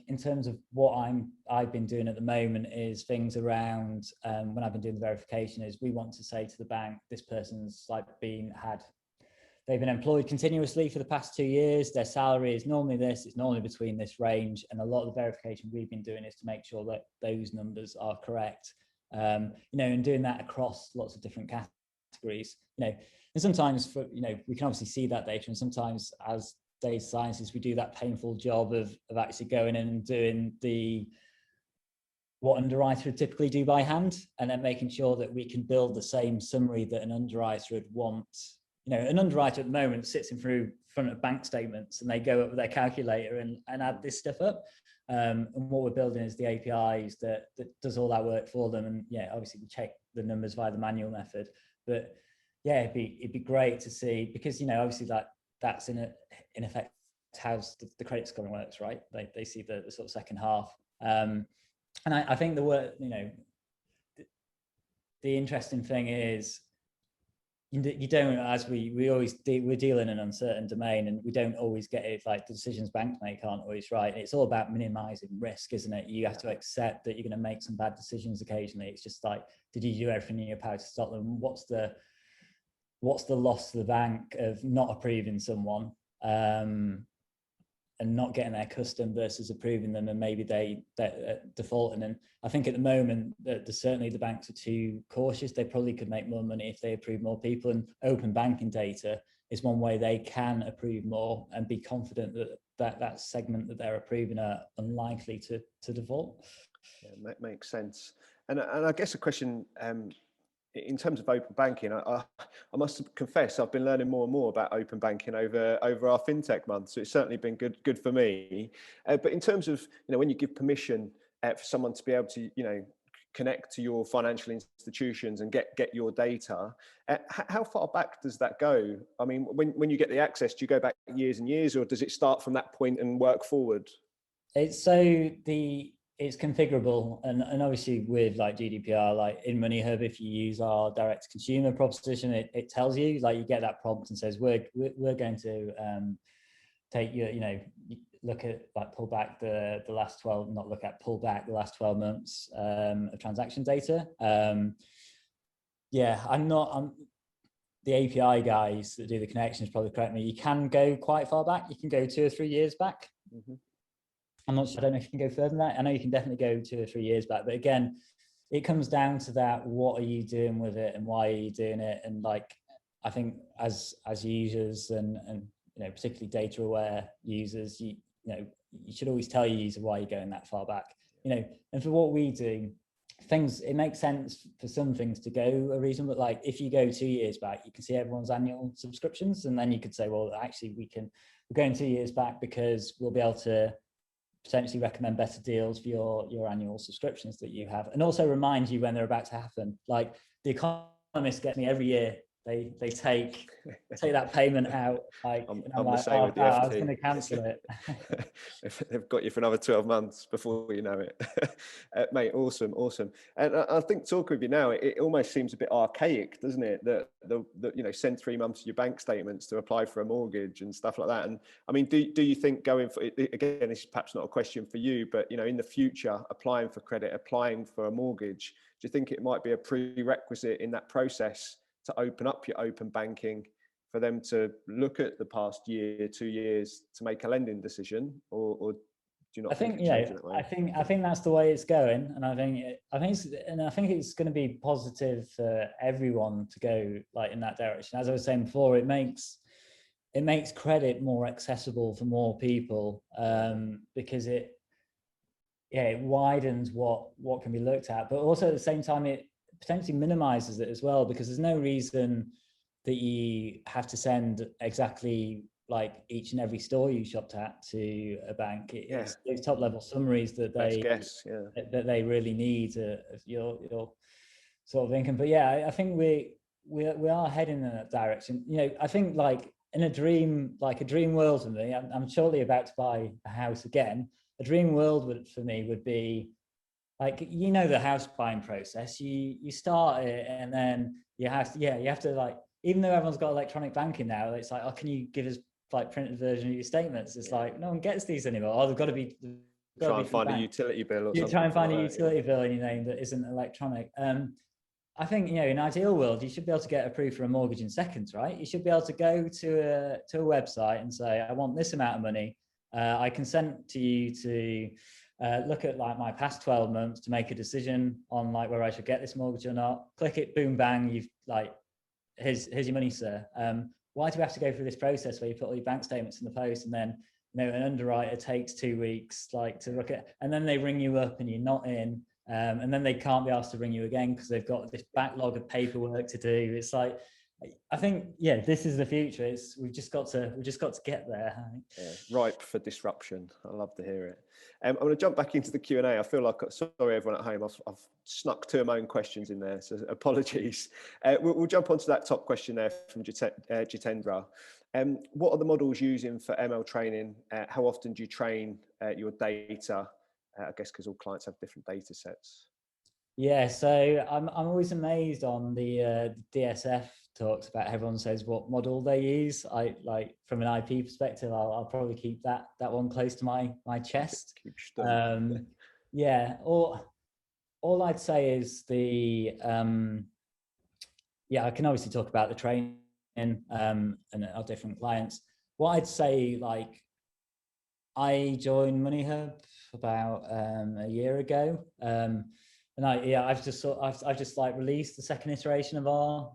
in terms of what I've been doing at the moment is things around when I've been doing the verification is we want to say to the bank, this person's they've been employed continuously for the past 2 years. Their salary is normally this, it's normally between this range. And a lot of the verification we've been doing is to make sure that those numbers are correct. And doing that across lots of different categories, and sometimes we can obviously see that data, and sometimes as data scientists we do that painful job of actually going in and doing what underwriter would typically do by hand, and then making sure that we can build the same summary that an underwriter would want. An underwriter at the moment sits in front of bank statements and they go up with their calculator and add this stuff up. And what we're building is the APIs that does all that work for them. And obviously we check the numbers via the manual method. But it'd be great to see, because obviously that's in effect how the credit scoring works, right? They see the sort of second half. And I think the interesting thing is, you don't, as we always we're dealing in an uncertain domain, and we don't always get it. The decisions banks make aren't always right. It's all about minimizing risk, isn't it? You have to accept that you're going to make some bad decisions occasionally. It's just did you do everything in your power to stop them? What's the loss to the bank of not approving someone and not getting their custom versus approving them, and maybe they defaulting? And I think at the moment that certainly the banks are too cautious. They probably could make more money if they approve more people, and open banking data is one way they can approve more and be confident that that segment that they're approving are unlikely to default. Yeah, that makes sense. And I guess a question in terms of open banking, I must confess I've been learning more and more about open banking over our FinTech month. So it's certainly been good for me. But in terms of, when you give permission for someone to be able to, connect to your financial institutions and get your data, how far back does that go? I mean, when you get the access, do you go back years and years, or does it start from that point and work forward? It's configurable, and obviously with like GDPR, like in Moneyhub, if you use our direct to consumer proposition, it tells you, like, you get that prompt and says we're going to take your, look at, like, pull back the last 12, not look at, pull back the last 12 months of transaction data. Yeah, I'm the API guys that do the connections probably correct me. You can go quite far back. You can go 2 or 3 years back. Mm-hmm. I don't know if you can go further than that. I know you can definitely go 2 or 3 years back, but again, it comes down to that. What are you doing with it, and why are you doing it? And, like, I think as users and particularly data aware users, you should always tell your user why you're going that far back. And for what we do, it makes sense for some things to go a reason, but like if you go 2 years back, you can see everyone's annual subscriptions, and then you could say, well, actually we're going 2 years back because we'll be able to potentially recommend better deals for your annual subscriptions that you have, and also remind you when they're about to happen. Like, The Economist gets me every year. They take that payment out. Like, I'm like, the same with the FT. I was going to cancel it. They've got you for another 12 months before you know it. Mate, awesome. And I think talking with you now, it almost seems a bit archaic, doesn't it? That send 3 months of your bank statements to apply for a mortgage and stuff like that. And I mean, do you think going for it, again, this is perhaps not a question for you, but in the future, applying for credit, applying for a mortgage, do you think it might be a prerequisite in that process to open up your open banking for them to look at the past year, 2 years to make a lending decision, or do you not? I think I think that's the way it's going, and I think it's going to be positive for everyone to go like in that direction. As I was saying before, it makes credit more accessible for more people, because it widens what can be looked at, but also at the same time it potentially minimizes it as well, because there's no reason that you have to send exactly like each and every store you shopped at to a bank. It's top level summaries that they really need of your sort of income. But yeah, I think we are heading in that direction. I think, like, in a dream world for me, I'm shortly about to buy a house again. A dream world for me would be, like, the house buying process, you start it, and then you have to, like, even though everyone's got electronic banking now, it's like, oh, can you give us like printed version of your statements? It's like, no one gets these anymore. Oh, they've got to be try and find a utility bill or something. Try and find a utility bill in your name that isn't electronic. I think, in an ideal world, you should be able to get approved for a mortgage in seconds, right? You should be able to go to a website and say, I want this amount of money. I consent to you to look at, like, my past 12 months to make a decision on, like, whether I should get this mortgage or not. Click it, boom, bang, you've, like, here's your money, sir. Why do we have to go through this process where you put all your bank statements in the post, and then an underwriter takes 2 weeks, like, to look at, and then they ring you up and you're not in, and then they can't be asked to ring you again because they've got this backlog of paperwork to do. It's like, I think, this is the future. We've just got to get there. Ripe for disruption. I love to hear it. I'm going to jump back into the Q&A. I feel like, sorry everyone at home, I've snuck 2 of my own questions in there, so apologies. We'll jump onto that top question there from Jitendra. What are the models using for ML training? How often do you train your data? I guess because all clients have different data sets. Yeah, so I'm always amazed on the DSF talks about, everyone says what model they use. I, like, from an IP perspective, I'll probably keep that one close to my chest. Yeah, all I'd say is I can obviously talk about the training and our different clients. What I'd say, like, I joined Moneyhub about a year ago. And I've just like released the second iteration of our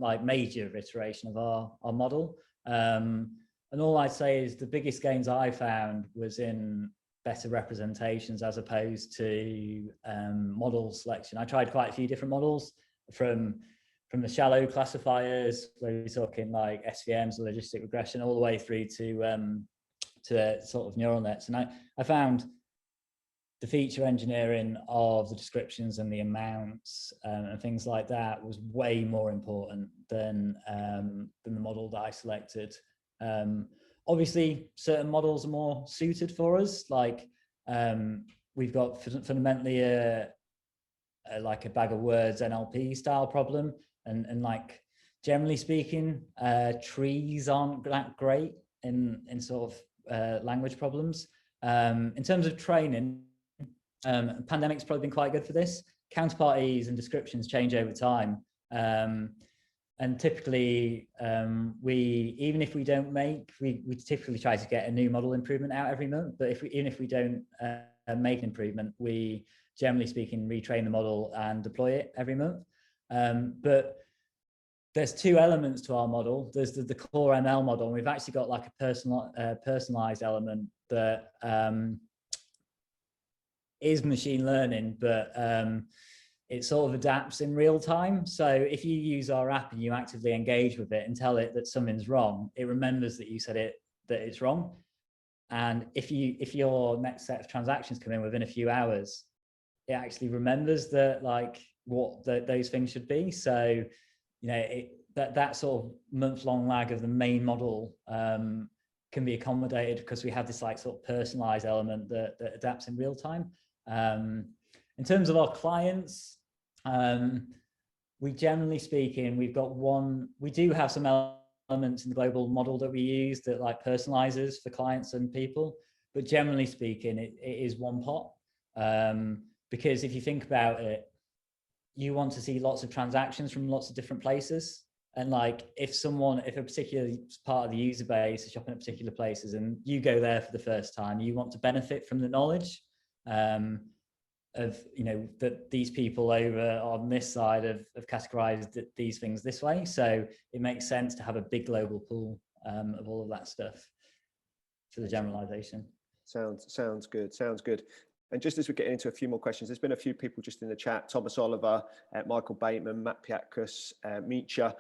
like major iteration of our model. And all I'd say is the biggest gains I found was in better representations as opposed to model selection. I tried quite a few different models from the shallow classifiers, where we're talking like SVMs, logistic regression, all the way through to sort of neural nets. And I found the feature engineering of the descriptions and the amounts and things like that was way more important than the model that I selected. Obviously, certain models are more suited for us. Like we've got fundamentally like a bag of words NLP style problem, and like generally speaking, trees aren't that great in sort of language problems. In terms of training, pandemic's probably been quite good for this. Counterparties and descriptions change over time. And typically, even if we don't make, we typically try to get a new model improvement out every month. But even if we don't make an improvement, we generally speaking retrain the model and deploy it every month. But there's two elements to our model. There's the core ML model, and we've actually got like a personalized element that is machine learning, but it sort of adapts in real time. So if you use our app and you actively engage with it and tell it that something's wrong, it remembers that you said that it's wrong. And if your next set of transactions come in within a few hours, it actually remembers that like what those things should be. So, you know, that sort of month-long lag of the main model can be accommodated because we have this like sort of personalized element that adapts in real time. In terms of our clients, we generally speaking, we do have some elements in the global model that we use that like personalizes for clients and people, but generally speaking, it is one pot. Because if you think about it, you want to see lots of transactions from lots of different places. And like if a particular part of the user base is shopping at particular places and you go there for the first time, you want to benefit from the knowledge of, you know, that these people over on this side have categorized these things this way. So it makes sense to have a big global pool of all of that stuff for the generalization. Sounds good. And just as we get into a few more questions, there's been a few people just in the chat: Thomas Oliver, Michael Bateman, Matt Piatkus, Micha,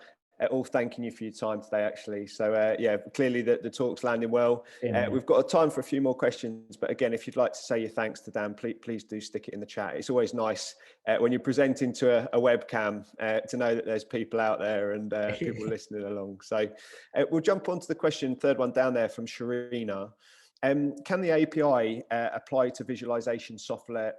all thanking you for your time today, actually. So yeah, clearly the talk's landing well. We've got a time for a few more questions, but again, if you'd like to say your thanks to Dan, please do stick it in the chat. It's always nice when you're presenting to a webcam to know that there's people out there and people listening along. So we'll jump on to the question, third one down there from Sharina. Can the API apply to visualization software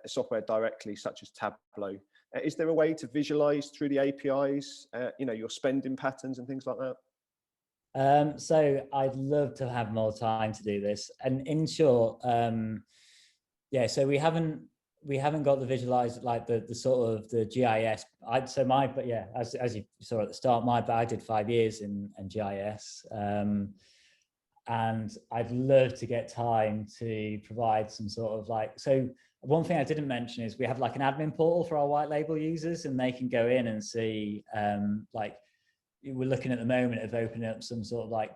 directly, such as Tableau? Is there a way to visualize through the APIs, you know, your spending patterns and things like that? So I'd love to have more time to do this. And in short, yeah, so we haven't got the visualize, like the sort of the GIS. But yeah, as you saw at the start, I did 5 years in GIS. And I'd love to get time to provide some sort of like, so one thing I didn't mention is we have like an admin portal for our white label users, and they can go in and see, like we're looking at the moment of opening up some sort of like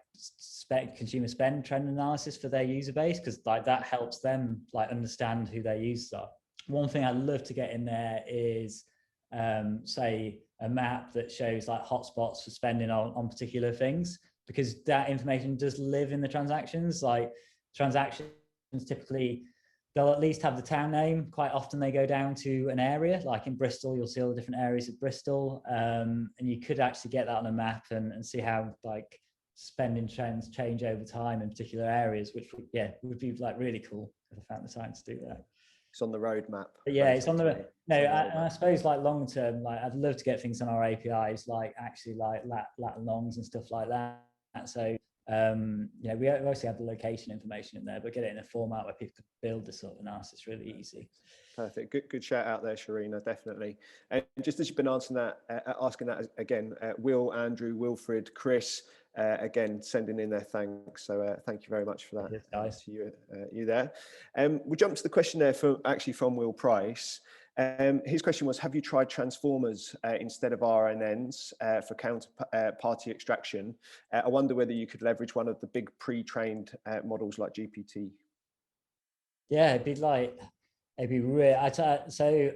consumer spend trend analysis for their user base, because like that helps them like understand who their users are. One thing I'd love to get in there is say a map that shows like hotspots for spending on particular things, because that information does live in the transactions. Like transactions typically, they'll at least have the town name. Quite often they go down to an area, like in Bristol, you'll see all the different areas of Bristol. And you could actually get that on a map and see how like spending trends change over time in particular areas, which would be like really cool if I found the time to do that. It's on the roadmap. But yeah, it's on the I suppose like long term, like I'd love to get things on our APIs, like actually like lat and longs and stuff like that. So yeah, we obviously have the location information in there, but get it in a format where people could build this sort of analysis really easy. Perfect. Good shout out there, Sharina, definitely. And just as you've been asking that again, Will, Andrew, Wilfred, Chris, again, sending in their thanks. So thank you very much for that. Yes, guys. To you there. We'll jump to the question there from Will Price. His question was, have you tried transformers instead of RNNs for counterparty extraction? I wonder whether you could leverage one of the big pre-trained models like GPT. Yeah, it'd be real. So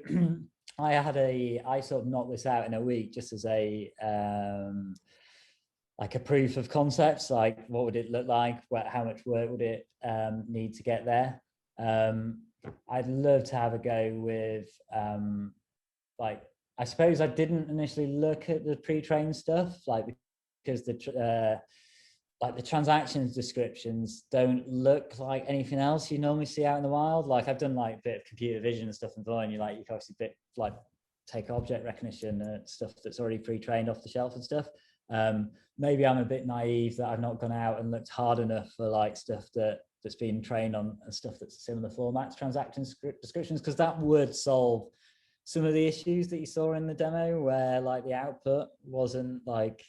I sort of knocked this out in a week just as a like a proof of concepts, like what would it look like, how much work would it need to get there. I'd love to have a go with like, I suppose I didn't initially look at the pre-trained stuff, like because the transactions descriptions don't look like anything else you normally see out in the wild. Like I've done like a bit of computer vision and stuff and you can obviously take object recognition and stuff that's already pre-trained off the shelf and stuff. Maybe I'm a bit naive that I've not gone out and looked hard enough for like stuff that's been trained on and stuff that's similar formats, transaction descriptions, because that would solve some of the issues that you saw in the demo where like the output wasn't like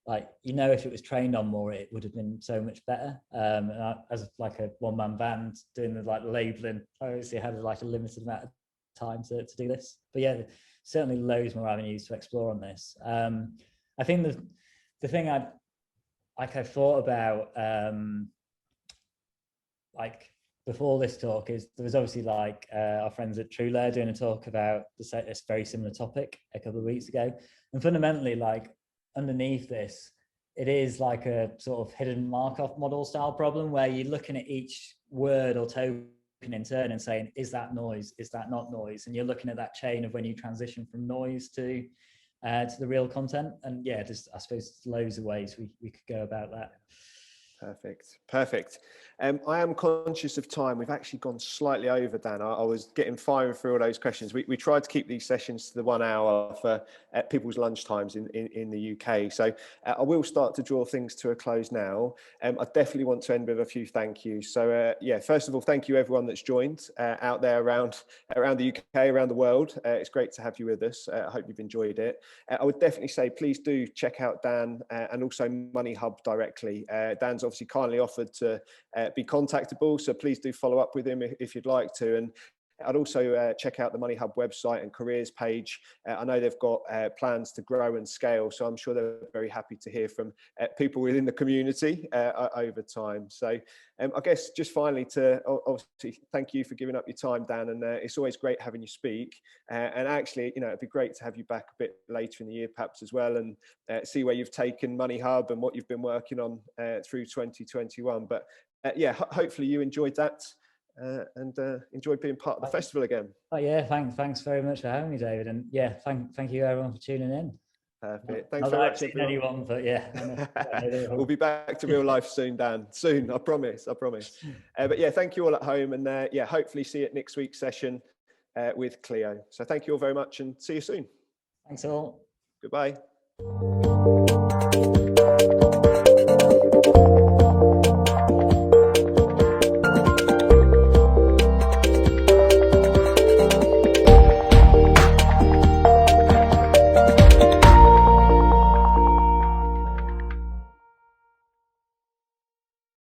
if it was trained on more, it would have been so much better. And as like a one-man band doing the labeling, I obviously had like a limited amount of time to do this. But yeah, certainly loads more avenues to explore on this. I think the thing I thought about like before this talk is there was obviously like our friends at TrueLayer doing a talk about this very similar topic a couple of weeks ago, and fundamentally like underneath this, it is like a sort of hidden Markov model style problem where you're looking at each word or token in turn and saying, is that noise? Is that not noise? And you're looking at that chain of when you transition from noise to the real content. And yeah, just I suppose loads of ways we could go about that. Perfect. I am conscious of time. We've actually gone slightly over, Dan. I was firing through all those questions. We tried to keep these sessions to the 1 hour for people's lunch times in the UK. So I will start to draw things to a close now. I definitely want to end with a few thank yous. So yeah, first of all, thank you everyone that's joined out there around the UK, around the world. It's great to have you with us. I hope you've enjoyed it. I would definitely say, please do check out Dan and also Moneyhub directly. Dan's obviously kindly offered to be contactable, so please do follow up with him if you'd like to. And I'd also check out the Moneyhub website and careers page. I know they've got plans to grow and scale, so I'm sure they're very happy to hear from people within the community over time. So I guess just finally to obviously thank you for giving up your time, Dan, and it's always great having you speak. And actually, it'd be great to have you back a bit later in the year perhaps as well, and see where you've taken Moneyhub and what you've been working on through 2021. But yeah, hopefully you enjoyed that. And enjoyed being part of the festival again. Oh yeah, thanks very much for having me, David. And yeah, thank you everyone for tuning in. Perfect. Thanks very much, everyone. Anyone, but yeah. We'll be back to real life soon, Dan. Soon, I promise. But yeah, thank you all at home, and yeah, hopefully see you at next week's session with Cleo. So thank you all very much, and see you soon. Thanks all. Goodbye.